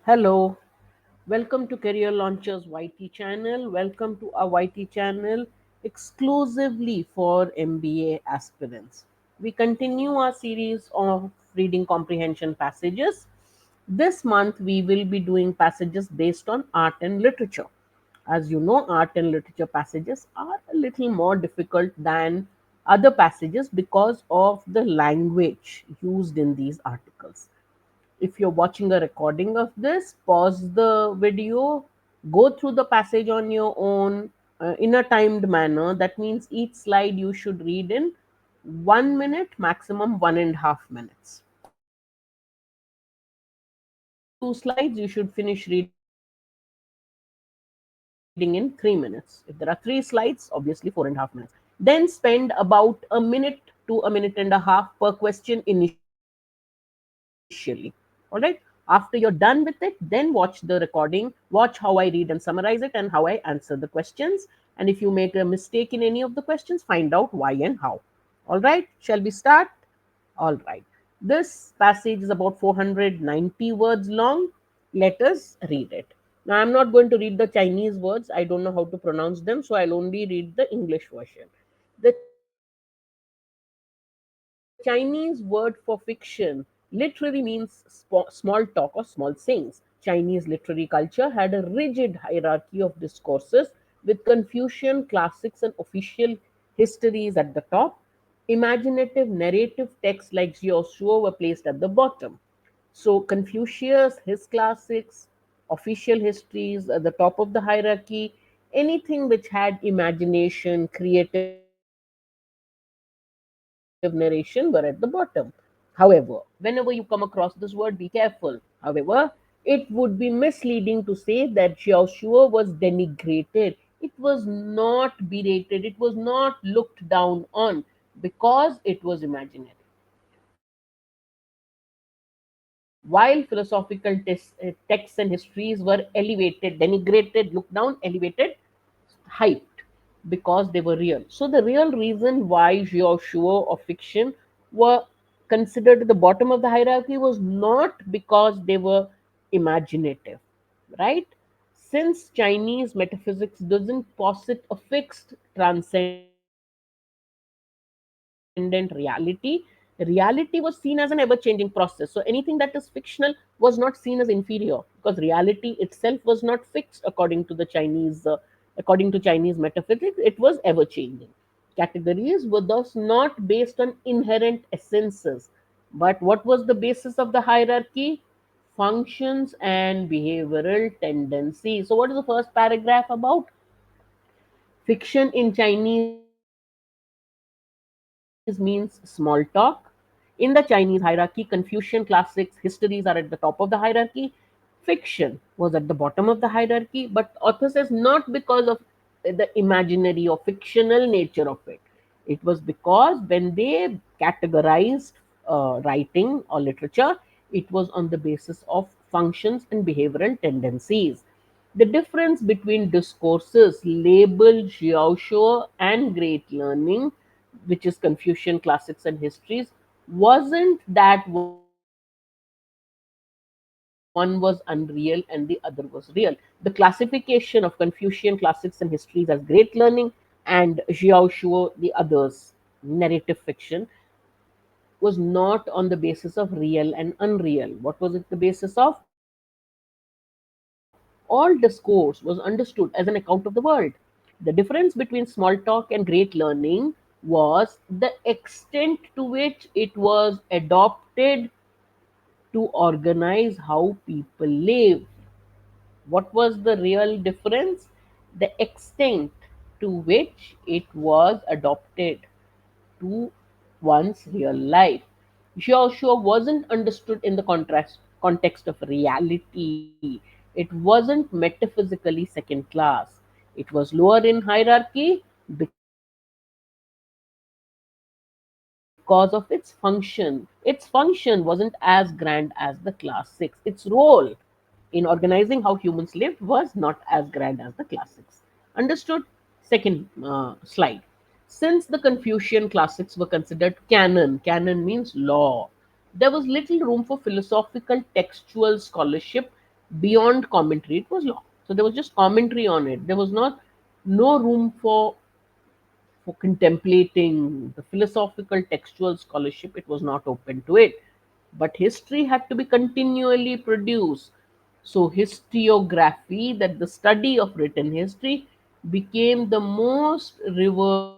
Hello, welcome to Career Launchers YT channel. Welcome to our YT channel exclusively for MBA aspirants. We continue our series of reading comprehension passages. This month, we will be doing passages based on art and literature. As you know, art and literature passages are a little more difficult than other passages because of the language used in these articles. If you're watching a recording of this, pause the video, go through the passage on your own in a timed manner. That means each slide you should read in 1 minute, maximum 1.5 minutes. If there are 2 slides, you should finish reading in 3 minutes. If there are 3 slides, obviously 4.5 minutes. Then spend about a minute to a minute and a half per question initially. All right. After you're done with it, then watch the recording, watch how I read and summarize it, and how I answer the questions. And if you make a mistake in any of the questions, find out why and how. All right. Shall we start? All right. This passage is about 490 words long. Let us read it. Now, I'm not going to read the Chinese words. I don't know how to pronounce them, so I'll only read the English version. The Chinese word for fiction literally means small talk or small sayings. Chinese literary culture had a rigid hierarchy of discourses with Confucian classics and official histories at the top. Imaginative narrative texts like Jiaoshuo were placed at the bottom. So Confucius, his classics, official histories at the top of the hierarchy, anything which had imagination, creative narration were at the bottom. However, whenever you come across this word, be careful. However, it would be misleading to say that Xiaoshuo was denigrated. It was not berated, it was not looked down on because it was imaginary. While philosophical texts and histories were elevated, denigrated, looked down, elevated, hyped because they were real. So the real reason why Xiaoshuo or fiction were considered at the bottom of the hierarchy was not because they were imaginative, right? Since Chinese metaphysics doesn't posit a fixed transcendent reality, reality was seen as an ever-changing process. So anything that is fictional was not seen as inferior because reality itself was not fixed according to the according to Chinese metaphysics. It was ever-changing. Categories were thus not based on inherent essences, but what was the basis of the hierarchy? Functions and behavioral tendencies. So, what is the first paragraph about? Fiction in Chinese means small talk. In the Chinese hierarchy, Confucian classics, histories are at the top of the hierarchy. Fiction was at the bottom of the hierarchy, but author says not because of the imaginary or fictional nature of it. It was because when they categorized writing or literature, it was on the basis of functions and behavioral tendencies. The difference between discourses labeled Jiaoshuo and Great Learning, which is Confucian classics and histories, wasn't that one was unreal and the other was real. The classification of Confucian classics and histories as Great Learning and Jiaoshuo, the others, narrative fiction, was not on the basis of real and unreal. What was it the basis of? All discourse was understood as an account of the world. The difference between small talk and great learning was the extent to which it was adopted to organize how people live. What was the real difference? The extent to which it was adopted to one's real life. Joshua wasn't understood in the context of reality. It wasn't metaphysically second class. It was lower in hierarchy because of its function. Its function wasn't as grand as the classics. Its role in organizing how humans lived was not as grand as the classics. Understood? Second slide. Since the Confucian classics were considered canon, canon means law, There was little room for philosophical textual scholarship beyond commentary. It was law. So there was just commentary on it. There was not no room for contemplating the philosophical textual scholarship. It was not open to it. But history had to be continually produced. So historiography, that the study of written history, became the most revered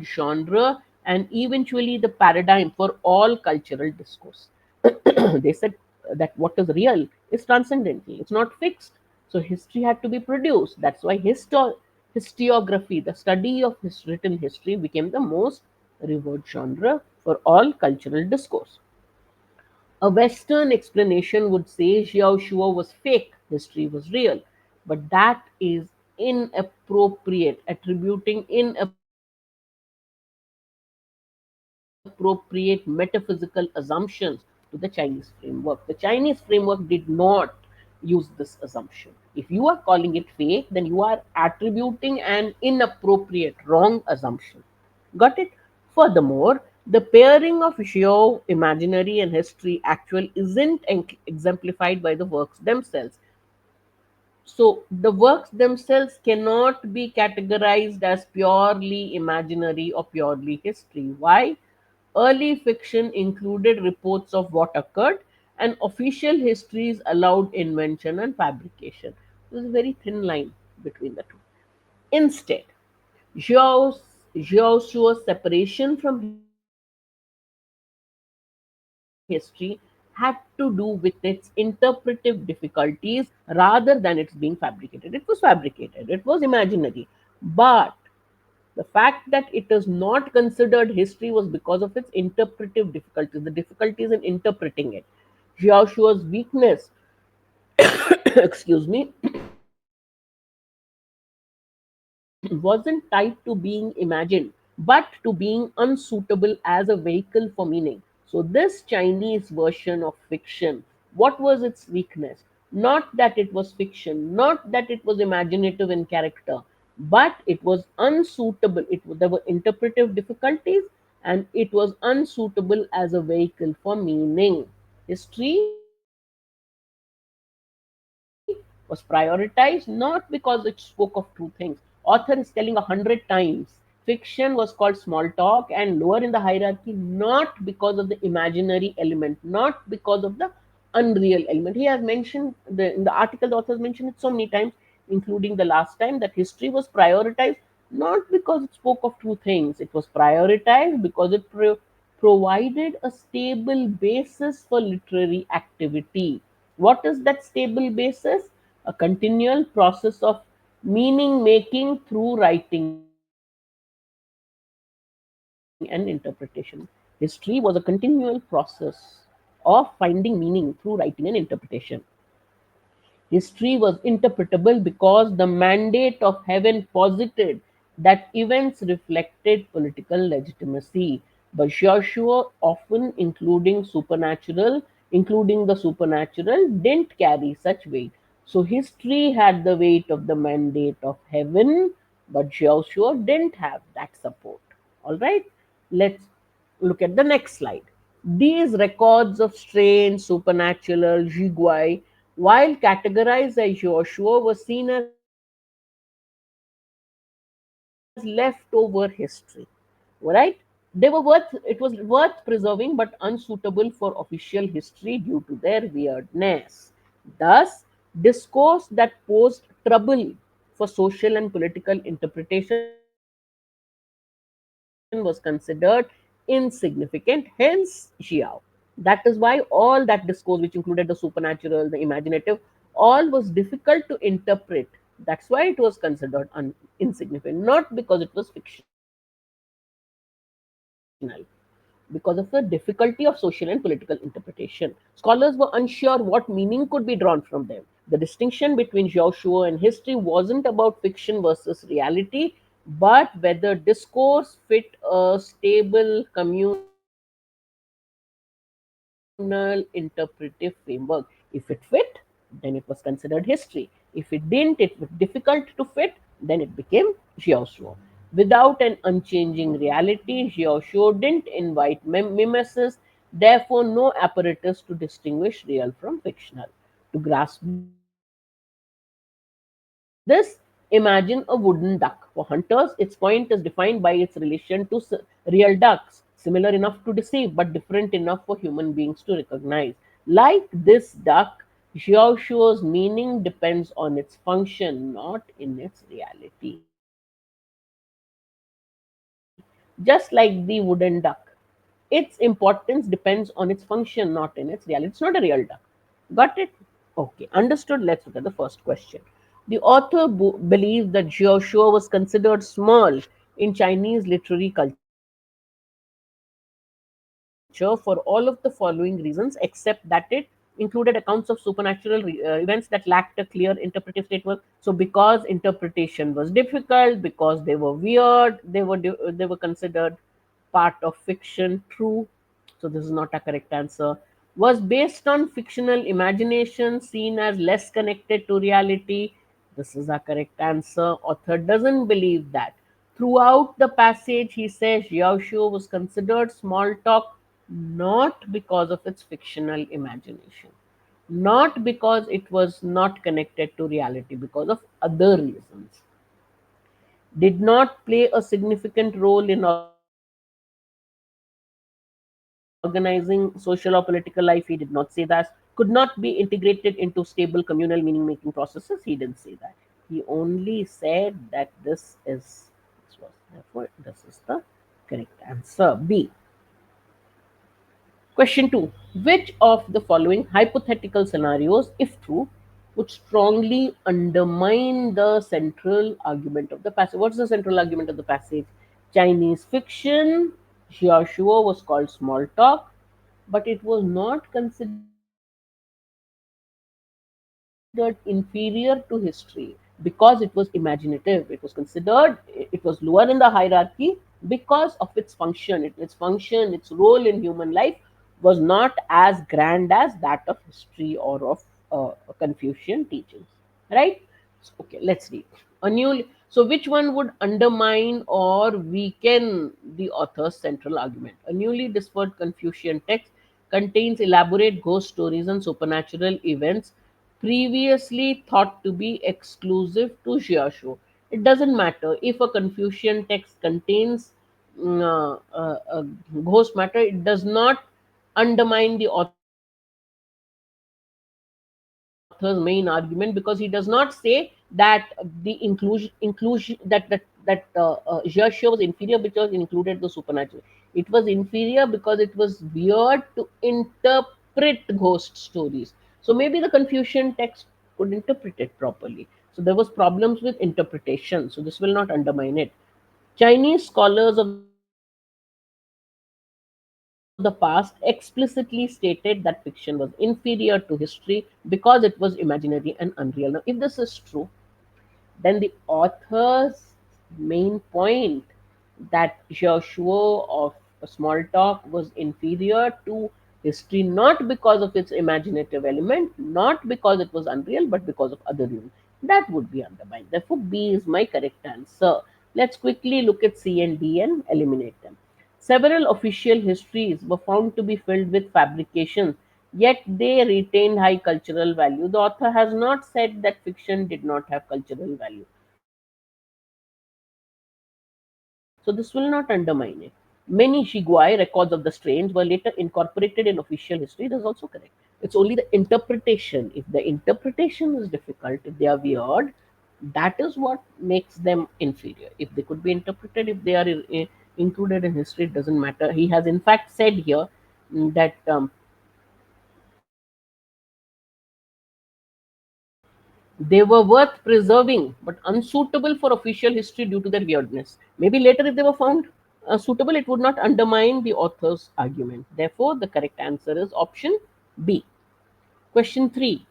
genre and eventually the paradigm for all cultural discourse. They said that what is real is transcendental, it's not fixed. So history had to be produced. That's why historiography, the study of written history, became the most revered genre for all cultural discourse. A Western explanation would say Xiao Shuo was fake, history was real. But that is inappropriate, attributing inappropriate metaphysical assumptions to the Chinese framework. The Chinese framework did not use this assumption. If you are calling it fake, then you are attributing an inappropriate, wrong assumption. Got it? Furthermore, the pairing of Xiao imaginary and history actual isn't exemplified by the works themselves. So the works themselves cannot be categorized as purely imaginary or purely history. Why? Early fiction included reports of what occurred, and official histories allowed invention and fabrication. There's a very thin line between the two. Instead, Zhao's separation from history had to do with its interpretive difficulties rather than its being fabricated. It was fabricated, it was imaginary. But the fact that it is not considered history was because of its interpretive difficulties, the difficulties in interpreting it. Xiaoshua's weakness, excuse me, wasn't tied to being imagined, but to being unsuitable as a vehicle for meaning. So, this Chinese version of fiction, what was its weakness? Not that it was fiction, not that it was imaginative in character, but it was unsuitable. There were interpretive difficulties and it was unsuitable as a vehicle for meaning. History was prioritized not because it spoke of true things. Author is telling 100 times. Fiction was called small talk and lower in the hierarchy not because of the imaginary element, not because of the unreal element. He has mentioned in the article, the authors mentioned it so many times, including the last time, that history was prioritized not because it spoke of true things. It was prioritized because it provided a stable basis for literary activity. What is that stable basis? A continual process of meaning making through writing and interpretation. History was a continual process of finding meaning through writing and interpretation. History was interpretable because the mandate of heaven posited that events reflected political legitimacy. But Joshua, often including the supernatural, didn't carry such weight. So history had the weight of the mandate of heaven, but Joshua didn't have that support. All right, let's look at the next slide. These records of strange, supernatural, jigwai, while categorized as Joshua, were seen as leftover history. Right? It was worth preserving but unsuitable for official history due to their weirdness. Thus, discourse that posed trouble for social and political interpretation was considered insignificant, hence Xiao. That is why all that discourse, which included the supernatural, the imaginative, all was difficult to interpret. That's why it was considered insignificant, not because it was fictional, because of the difficulty of social and political interpretation. Scholars were unsure what meaning could be drawn from them. The distinction between Joshua and history wasn't about fiction versus reality, but whether discourse fit a stable communal interpretive framework. If it fit, then it was considered history. If it didn't, it was difficult to fit, then it became Xiaoshuo. Got it? Let's look at the next slide. Without an unchanging reality, Xiaoshuo didn't invite mimesis, therefore, no apparatus to distinguish real from fictional. To grasp this, imagine a wooden duck. For hunters, its point is defined by its relation to real ducks, similar enough to deceive but different enough for human beings to recognize. Like this duck, Xiaoshuo's meaning depends on its function, not in its reality. Just like the wooden duck, its importance depends on its function, not in its reality. It's not a real duck. Got it? Okay, understood. Let's look at the first question. The author believes that Zhao Shuo was considered small in Chinese literary culture for all of the following reasons, except that it included accounts of supernatural events that lacked a clear interpretive statement. So, because interpretation was difficult, because they were weird, they were considered part of fiction. True. So this is not a correct answer. Was based on fictional imagination seen as less connected to reality. This is a correct answer. Author doesn't believe that. Throughout the passage, he says Yaoshuo was considered small talk not because of its fictional imagination, not because it was not connected to reality, because of other reasons. Did not play a significant role in organizing social or political life. He did not say that. Could not be integrated into stable communal meaning making processes. He didn't say that. He only said that this was, therefore, this is the correct answer. B. Question 2. Which of the following hypothetical scenarios, if true, would strongly undermine the central argument of the passage? What's the central argument of the passage? Chinese fiction, Xiaoshuo was called small talk, but it was not considered inferior to history because it was imaginative. It was considered, it was lower in the hierarchy because of its function. Its function, its role in human life was not as grand as that of history or of Confucian teachings. Right? Okay, let's read. So, which one would undermine or weaken the author's central argument? A newly discovered Confucian text contains elaborate ghost stories and supernatural events previously thought to be exclusive to Xiaoshu. It doesn't matter if a Confucian text contains ghost matter, it does not undermine the author's main argument because he does not say that the inclusion that Xiaoshu was inferior because it included the supernatural. It was inferior because it was weird to interpret ghost stories. So maybe the Confucian text could interpret it properly. So there was problems with interpretation. So this will not undermine it. Chinese scholars of the past explicitly stated that fiction was inferior to history because it was imaginary and unreal. Now, if this is true, then the author's main point that Joshua of Small Talk was inferior to history not because of its imaginative element, not because it was unreal, but because of other reasons. That would be undermined. Therefore, B is my correct answer. Let's quickly look at C and D and eliminate them. Several official histories were found to be filled with fabrications, yet they retained high cultural value. The author has not said that fiction did not have cultural value. So this will not undermine it. Many Shiguai records of the strange were later incorporated in official history. This is also correct. It's only the interpretation. If the interpretation is difficult, if they are weird, that is what makes them inferior. If they could be interpreted, if they are included in history, it doesn't matter. He has in fact said here that they were worth preserving but unsuitable for official history due to their weirdness. Maybe later, if they were found suitable, it would not undermine the author's argument. Therefore, the correct answer is option B. Question 3.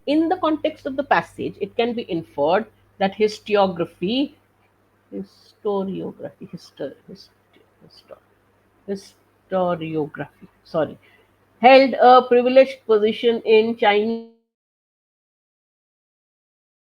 In the context of the passage, it can be inferred that historiography, historiography, sorry, held a privileged position in Chinese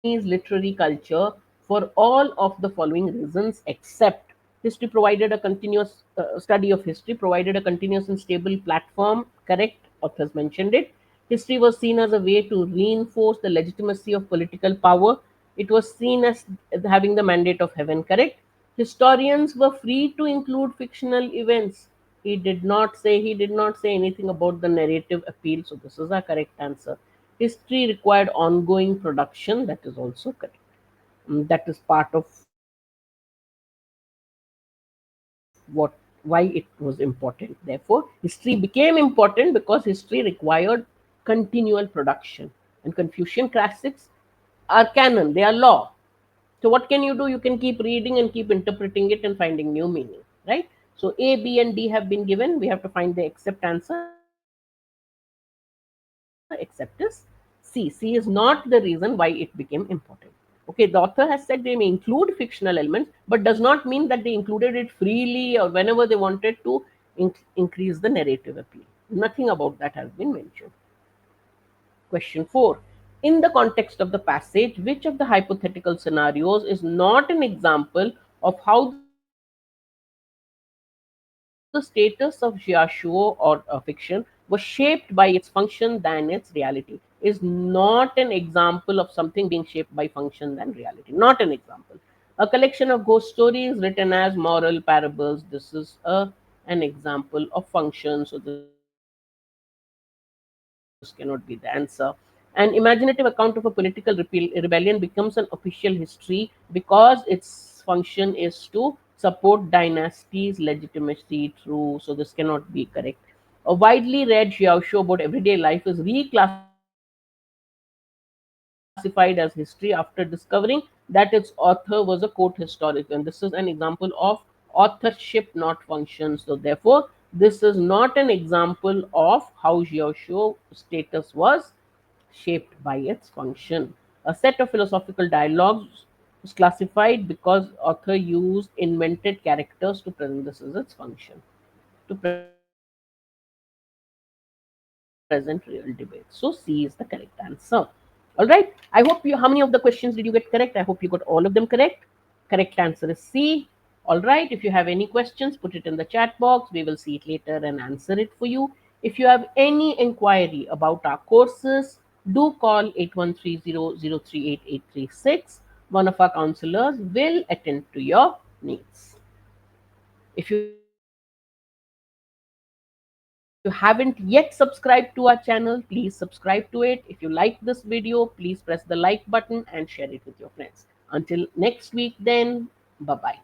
literary culture for centuries. for all of the following reasons except history provided a continuous study of history provided a continuous and stable platform. Correct, authors mentioned it. History was seen as a way to reinforce the legitimacy of political power. It was seen as having the mandate of heaven. Correct. Historians were free to include fictional events. He did not say anything about the narrative appeal. So this is a correct answer. History required ongoing production. That is also correct. That is part of what why it was important. Therefore, history became important because history required continual production. And Confucian classics are canon, they are law. So what can you do? You can keep reading and keep interpreting it and finding new meaning, right? So A, B, and D have been given. We have to find the accept answer. Accept is C. C is not the reason why it became important. Okay, the author has said they may include fictional elements, but does not mean that they included it freely or whenever they wanted to increase the narrative appeal. Nothing about that has been mentioned. Question 4. In the context of the passage, which of the hypothetical scenarios is not an example of how the status of Xiaoshuo or fiction was shaped by its function than its reality? Is not an example of something being shaped by function than reality. Not an example. A collection of ghost stories written as moral parables. This is an example of function. So this cannot be the answer. An imaginative account of a political rebellion becomes an official history because its function is to support dynasties' legitimacy. True. So this cannot be correct. A widely read Xiaoshu about everyday life is reclassified as history after discovering that its author was a court historian. This is an example of authorship, not function. So therefore, this is an example of authorship, not function. So therefore, this is not an example of how Xiaoshu status was shaped by its function. A set of philosophical dialogues is classified because author used invented characters to present. This is its function, to present real debates. So C is the correct answer. All right. I hope you. How many of the questions did you get correct? I hope you got all of them correct. Correct answer is C. All right. If you have any questions, put it in the chat box. We will see it later and answer it for you. If you have any inquiry about our courses, do call 8130038836. One of our counselors will attend to your needs. If you haven't yet subscribed to our channel, please subscribe to it. If you like this video, please press the like button and share it with your friends. Until next week, then, bye bye.